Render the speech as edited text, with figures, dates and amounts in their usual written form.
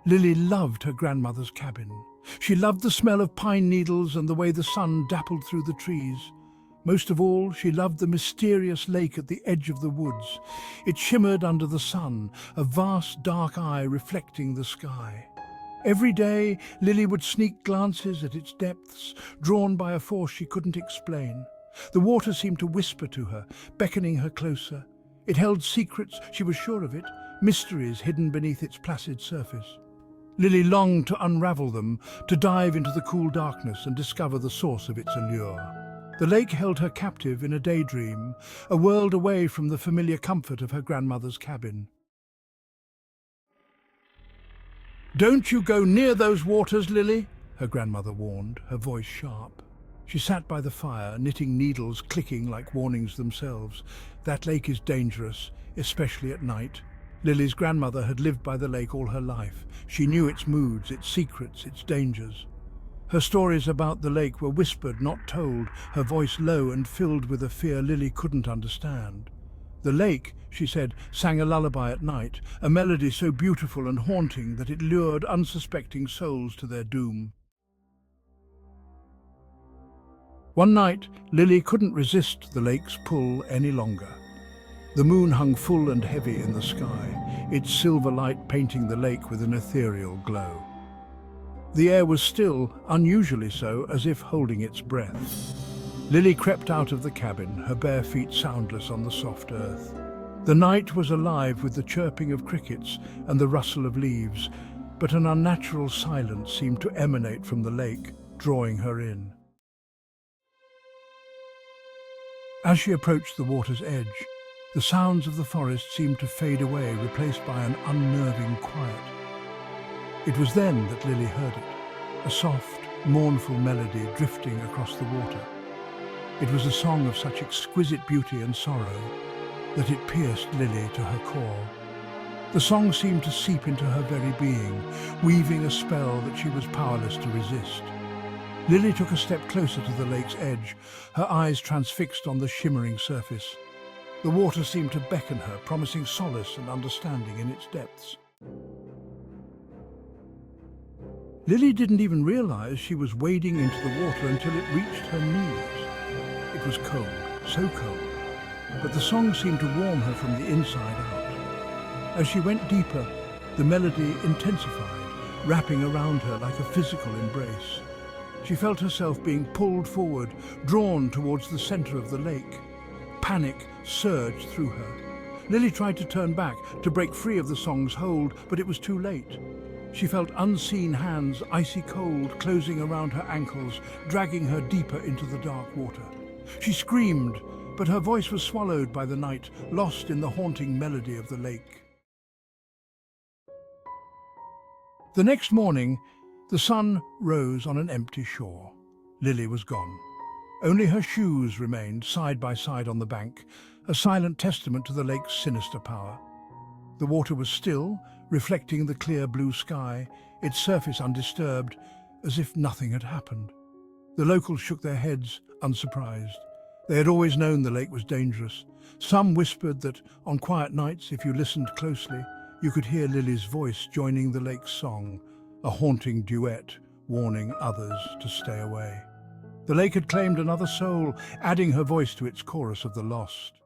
Lily loved her grandmother's cabin. She loved the smell of pine needles and the way the sun dappled through the trees. Most of all, she loved the mysterious lake at the edge of the woods. It shimmered under the sun, a vast dark eye reflecting the sky. Every day, Lily would sneak glances at its depths, drawn by a force she couldn't explain. The water seemed to whisper to her, beckoning her closer. It held secrets, she was sure of it, mysteries hidden beneath its placid surface. Lily longed to unravel them, to dive into the cool darkness and discover the source of its allure. The lake held her captive in a daydream, a world away from the familiar comfort of her grandmother's cabin. "Don't you go near those waters, Lily," her grandmother warned, her voice sharp. She sat by the fire, knitting needles clicking like warnings themselves. That lake is dangerous, especially at night. Lily's grandmother had lived by the lake all her life. She knew its moods, its secrets, its dangers. Her stories about the lake were whispered, not told, her voice low and filled with a fear Lily couldn't understand. The lake, she said, sang a lullaby at night, a melody so beautiful and haunting that it lured unsuspecting souls to their doom. One night, Lily couldn't resist the lake's pull any longer. The moon hung full and heavy in the sky, its silver light painting the lake with an ethereal glow. The air was still, unusually so, as if holding its breath. Lily crept out of the cabin, her bare feet soundless on the soft earth. The night was alive with the chirping of crickets and the rustle of leaves, but an unnatural silence seemed to emanate from the lake, drawing her in. As she approached the water's edge, the sounds of the forest seemed to fade away, replaced by an unnerving quiet. It was then that Lily heard it, a soft, mournful melody drifting across the water. It was a song of such exquisite beauty and sorrow that it pierced Lily to her core. The song seemed to seep into her very being, weaving a spell that she was powerless to resist. Lily took a step closer to the lake's edge, her eyes transfixed on the shimmering surface. The water seemed to beckon her, promising solace and understanding in its depths. Lily didn't even realize she was wading into the water until it reached her knees. It was cold, so cold, but the song seemed to warm her from the inside out. As she went deeper, the melody intensified, wrapping around her like a physical embrace. She felt herself being pulled forward, drawn towards the center of the lake. Panic surged through her. Lily tried to turn back, to break free of the song's hold, but it was too late. She felt unseen hands, icy cold, closing around her ankles, dragging her deeper into the dark water. She screamed, but her voice was swallowed by the night, lost in the haunting melody of the lake. The next morning, the sun rose on an empty shore. Lily was gone. Only her shoes remained side by side on the bank, a silent testament to the lake's sinister power. The water was still, reflecting the clear blue sky, its surface undisturbed, as if nothing had happened. The locals shook their heads, unsurprised. They had always known the lake was dangerous. Some whispered that on quiet nights, if you listened closely, you could hear Lily's voice joining the lake's song, a haunting duet warning others to stay away. The lake had claimed another soul, adding her voice to its chorus of the lost.